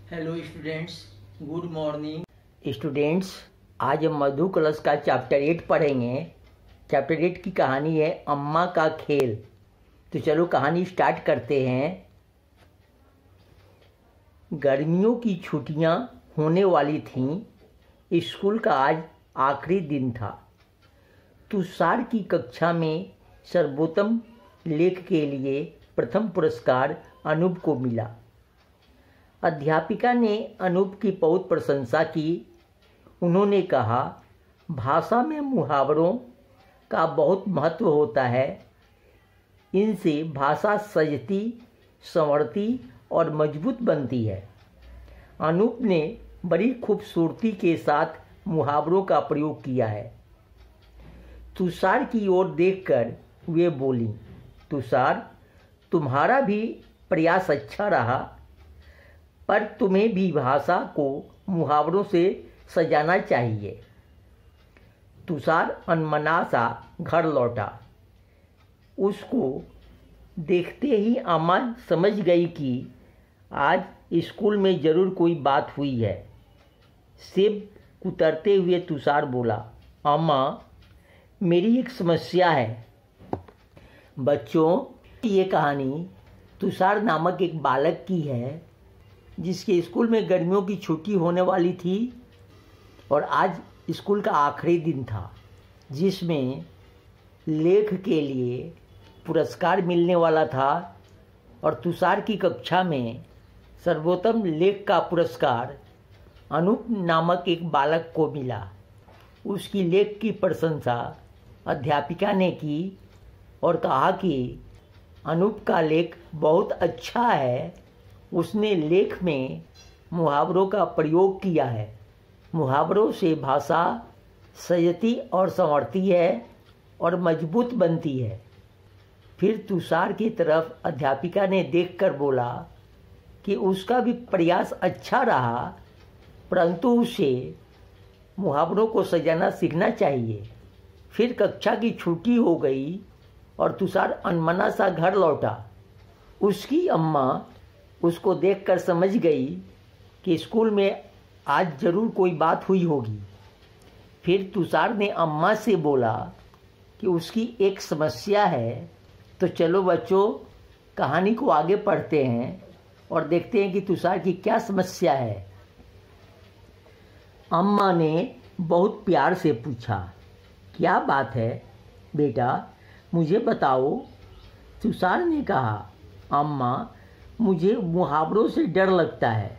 Hello students, good morning. Students, आज हम मधु कलश का चैप्टर 8 पढ़ेंगे। चैप्टर 8 की कहानी है अम्मा का खेल। तो चलो कहानी स्टार्ट करते हैं। गर्मियों की छुट्टियां होने वाली थीं। स्कूल का आज आखिरी दिन था। तुषार की कक्षा में सर्वोत्तम लेख के लिए प्रथम पुरस्कार अनूप को मिला। अध्यापिका ने अनूप की बहुत प्रशंसा की। उन्होंने कहा, भाषा में मुहावरों का बहुत महत्व होता है। इनसे भाषा सजती, संवरती और मजबूत बनती है। अनूप ने बड़ी खूबसूरती के साथ मुहावरों का प्रयोग किया है। तुषार की ओर देखकर वे बोली, तुषार, तुम्हारा भी प्रयास अच्छा रहा, पर तुम्हें भी भाषा को मुहावरों से सजाना चाहिए। तुषार अनमना सा घर लौटा। उसको देखते ही अम्मा समझ गई कि आज स्कूल में ज़रूर कोई बात हुई है। सेब उतरते हुए तुषार बोला, अम्मा, मेरी एक समस्या है। बच्चों, ये कहानी तुषार नामक एक बालक की है जिसके स्कूल में गर्मियों की छुट्टी होने वाली थी और आज स्कूल का आखिरी दिन था, जिसमें लेख के लिए पुरस्कार मिलने वाला था। और तुषार की कक्षा में सर्वोत्तम लेख का पुरस्कार अनूप नामक एक बालक को मिला। उसकी लेख की प्रशंसा अध्यापिका ने की और कहा कि अनूप का लेख बहुत अच्छा है। उसने लेख में मुहावरों का प्रयोग किया है। मुहावरों से भाषा सजती और संवरती है और मजबूत बनती है। फिर तुषार की तरफ अध्यापिका ने देखकर बोला कि उसका भी प्रयास अच्छा रहा, परंतु उसे मुहावरों को सजाना सीखना चाहिए। फिर कक्षा की छुट्टी हो गई और तुषार अनमना सा घर लौटा। उसकी अम्मा उसको देखकर समझ गई कि स्कूल में आज ज़रूर कोई बात हुई होगी। फिर तुषार ने अम्मा से बोला कि उसकी एक समस्या है। तो चलो बच्चों, कहानी को आगे पढ़ते हैं और देखते हैं कि तुषार की क्या समस्या है। अम्मा ने बहुत प्यार से पूछा, क्या बात है बेटा, मुझे बताओ। तुषार ने कहा, अम्मा, मुझे मुहावरों से डर लगता है।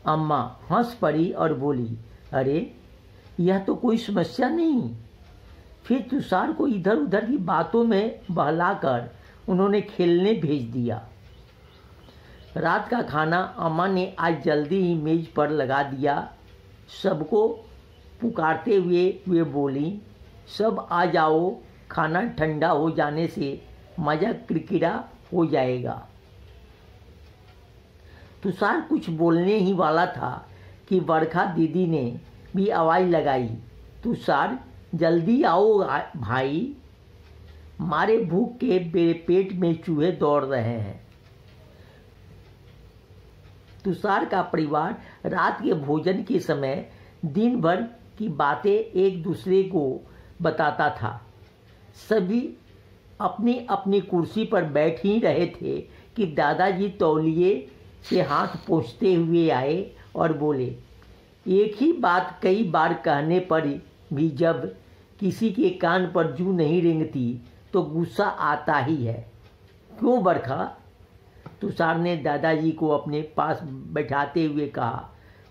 अम्मा हंस पड़ी और बोली, अरे यह तो कोई समस्या नहीं। फिर तुषार को इधर उधर की बातों में बहलाकर उन्होंने खेलने भेज दिया। रात का खाना अम्मा ने आज जल्दी ही मेज पर लगा दिया। सबको पुकारते हुए वे बोली, सब आ जाओ, खाना ठंडा हो जाने से मज़ा किरकिरा हो जाएगा। तुषार कुछ बोलने ही वाला था कि बरखा दीदी ने भी आवाज़ लगाई, तुषार जल्दी आओ भाई, मारे भूख के मेरे पेट में चूहे दौड़ रहे हैं। तुषार का परिवार रात के भोजन के समय दिन भर की बातें एक दूसरे को बताता था। सभी अपनी अपनी कुर्सी पर बैठ ही रहे थे कि दादाजी तौलिए से हाथ पोंछते हुए आए और बोले, एक ही बात कई बार कहने पर भी जब किसी के कान पर जूं नहीं रेंगती तो गुस्सा आता ही है। क्यों बरखा? तुषार ने दादाजी को अपने पास बैठाते हुए कहा,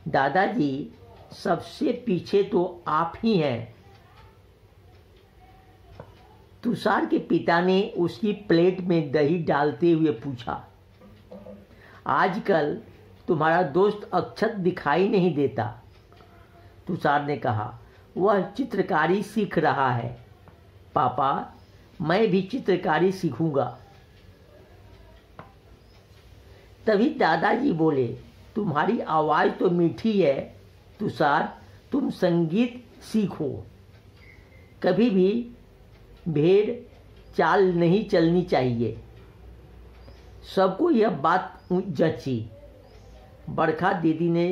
दादाजी, सबसे पीछे तो आप ही हैं। तुषार के पिता ने उसकी प्लेट में दही डालते हुए पूछा, आजकल तुम्हारा दोस्त अक्षत दिखाई नहीं देता। तुषार ने कहा, वह चित्रकारी सीख रहा है। पापा, मैं भी चित्रकारी सीखूंगा। तभी दादाजी बोले, तुम्हारी आवाज़ तो मीठी है तुषार, तुम संगीत सीखो। कभी भी भेड़ चाल नहीं चलनी चाहिए। सबको यह बात जची। बरखा दीदी ने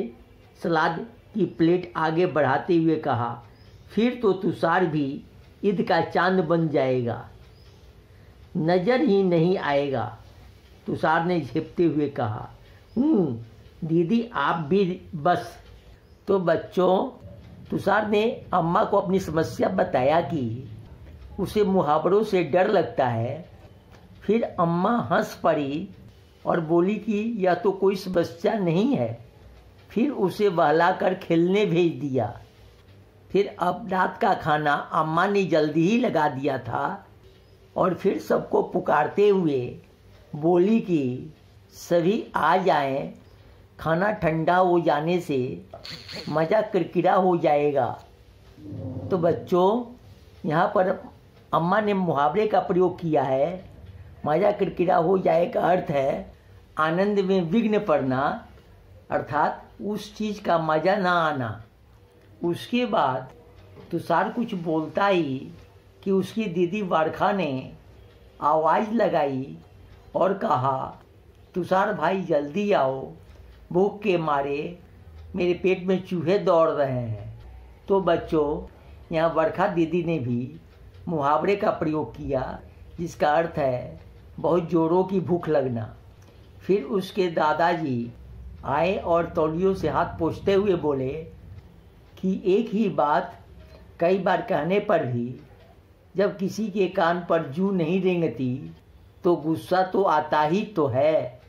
सलाद की प्लेट आगे बढ़ाते हुए कहा, फिर तो तुषार भी ईद का चांद बन जाएगा, नज़र ही नहीं आएगा। तुषार ने झेपते हुए कहा, दीदी आप भी बस। तो बच्चों, तुषार ने अम्मा को अपनी समस्या बताया कि उसे मुहावरों से डर लगता है। फिर अम्मा हंस पड़ी और बोली कि यह तो कोई समस्या नहीं है। फिर उसे बहलाकर खेलने भेज दिया। फिर अब रात का खाना अम्मा ने जल्दी ही लगा दिया था और फिर सबको पुकारते हुए बोली कि सभी आ जाएं, खाना ठंडा हो जाने से मज़ा किरकिरा हो जाएगा। तो बच्चों, यहाँ पर अम्मा ने मुहावरे का प्रयोग किया है। मज़ा किरकिरा हो जाए का अर्थ है आनंद में विघ्न पड़ना, अर्थात उस चीज़ का मज़ा ना आना। उसके बाद तुषार कुछ बोलता ही कि उसकी दीदी बरखा ने आवाज़ लगाई और कहा, तुषार भाई जल्दी आओ, भूख के मारे मेरे पेट में चूहे दौड़ रहे हैं। तो बच्चों, यहाँ बरखा दीदी ने भी मुहावरे का प्रयोग किया, जिसका अर्थ है बहुत जोरों की भूख लगना। फिर उसके दादाजी आए और तौलियों से हाथ पोंछते हुए बोले कि एक ही बात कई बार कहने पर भी जब किसी के कान पर जूं नहीं रेंगती तो गुस्सा तो आता ही तो है।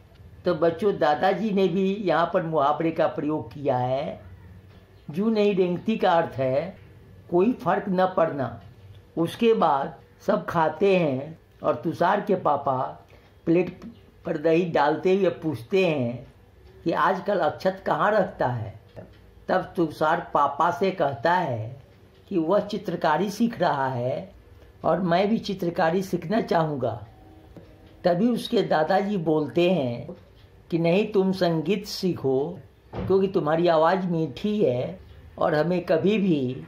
तो बच्चों, दादाजी ने भी यहाँ पर मुहावरे का प्रयोग किया है। जूं नहीं रेंगती का अर्थ है कोई फर्क न पड़ना। उसके बाद सब खाते हैं और तुषार के पापा प्लेट पर दही डालते हुए पूछते हैं कि आजकल अक्षत कहाँ रखता है। तब तुषार पापा से कहता है कि वह चित्रकारी सीख रहा है और मैं भी चित्रकारी सीखना चाहूँगा। तभी उसके दादाजी बोलते हैं कि नहीं, तुम संगीत सीखो क्योंकि तुम्हारी आवाज़ मीठी है और हमें कभी भी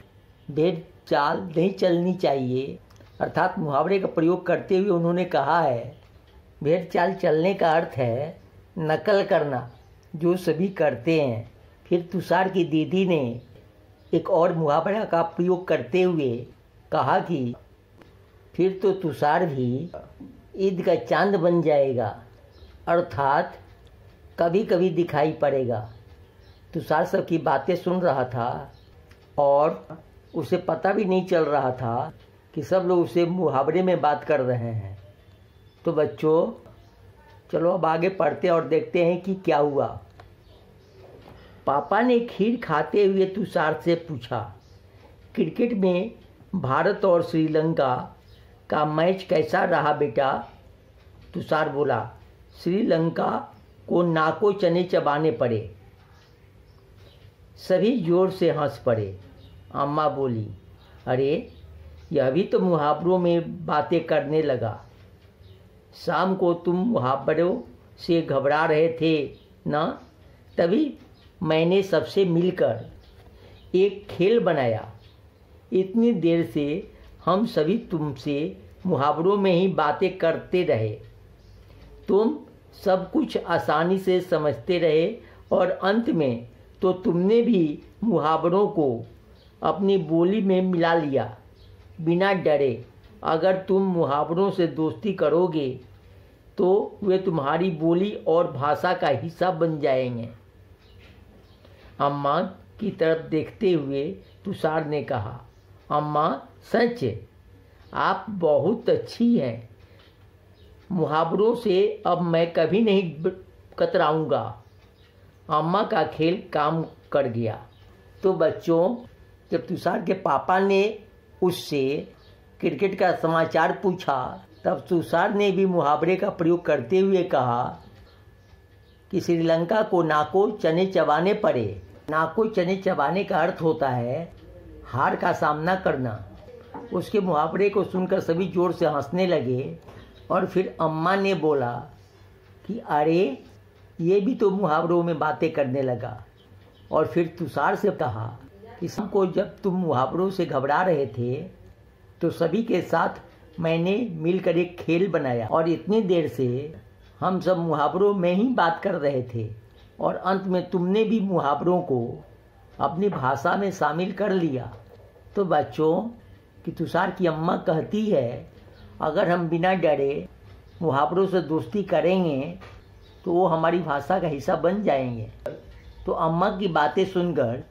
भेड़ चाल नहीं चलनी चाहिए। अर्थात मुहावरे का प्रयोग करते हुए उन्होंने कहा है, भेड़ चाल चलने का अर्थ है नकल करना, जो सभी करते हैं। फिर तुषार की दीदी ने एक और मुहावरा का प्रयोग करते हुए कहा कि फिर तो तुषार भी ईद का चांद बन जाएगा, अर्थात कभी कभी दिखाई पड़ेगा। तुषार सब की बातें सुन रहा था और उसे पता भी नहीं चल रहा था कि सब लोग उसे मुहावरे में बात कर रहे हैं। तो बच्चों, चलो अब आगे पढ़ते और देखते हैं कि क्या हुआ। पापा ने खीर खाते हुए तुषार से पूछा, क्रिकेट में भारत और श्रीलंका का मैच कैसा रहा बेटा? तुषार बोला, श्रीलंका को नाको चने चबाने पड़े। सभी जोर से हंस पड़े। अम्मा बोली, अरे यह भी तो मुहावरों में बातें करने लगा। शाम को तुम मुहावरों से घबरा रहे थे ना, तभी मैंने सबसे मिलकर एक खेल बनाया। इतनी देर से हम सभी तुमसे मुहावरों में ही बातें करते रहे। तुम सब कुछ आसानी से समझते रहे और अंत में तो तुमने भी मुहावरों को अपनी बोली में मिला लिया बिना डरे। अगर तुम मुहावरों से दोस्ती करोगे तो वे तुम्हारी बोली और भाषा का हिस्सा बन जाएंगे। अम्मा की तरफ देखते हुए तुषार ने कहा, अम्मा सच आप बहुत अच्छी हैं। मुहावरों से अब मैं कभी नहीं कतराऊंगा। अम्मा का खेल काम कर गया। तो बच्चों, जब तुषार के पापा ने उससे क्रिकेट का समाचार पूछा, तब तुषार ने भी मुहावरे का प्रयोग करते हुए कहा कि श्रीलंका को नाको चने चबाने पड़े। नाको चने चबाने का अर्थ होता है हार का सामना करना। उसके मुहावरे को सुनकर सभी जोर से हंसने लगे और फिर अम्मा ने बोला कि अरे ये भी तो मुहावरों में बातें करने लगा। और फिर तुषार से कहा कि शाम को जब तुम मुहावरों से घबरा रहे थे तो सभी के साथ मैंने मिलकर एक खेल बनाया और इतनी देर से हम सब मुहावरों में ही बात कर रहे थे। और अंत में तुमने भी मुहावरों को अपनी भाषा में शामिल कर लिया। तो बच्चों कि तुषार की अम्मा कहती है अगर हम बिना डरे मुहावरों से दोस्ती करेंगे तो वो हमारी भाषा का हिस्सा बन जाएंगे। तो अम्मा की बातें सुनकर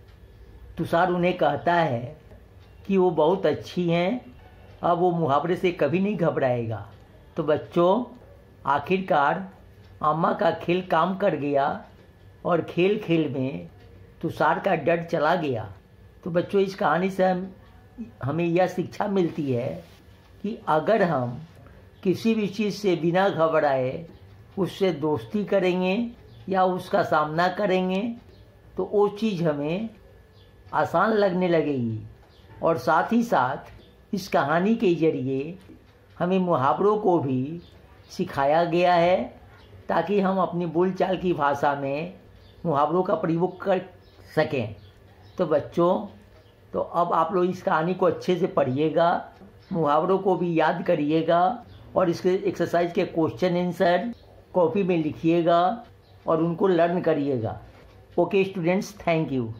तुषार उन्हें कहता है कि वो बहुत अच्छी हैं, अब वो मुहावरे से कभी नहीं घबराएगा। तो बच्चों आखिरकार अम्मा का खेल काम कर गया और खेल खेल में तुषार का डर चला गया। तो बच्चों इस कहानी से हमें यह शिक्षा मिलती है कि अगर हम किसी भी चीज़ से बिना घबराए उससे दोस्ती करेंगे या उसका सामना करेंगे तो वो चीज़ हमें आसान लगने लगेगी। और साथ ही साथ इस कहानी के ज़रिए हमें मुहावरों को भी सिखाया गया है ताकि हम अपनी बोलचाल की भाषा में मुहावरों का प्रयोग कर सकें। तो बच्चों तो अब आप लोग इस कहानी को अच्छे से पढ़िएगा, मुहावरों को भी याद करिएगा और इसके एक्सरसाइज के क्वेश्चन आंसर कॉपी में लिखिएगा और उनको लर्न करिएगा। Okay students, thank you.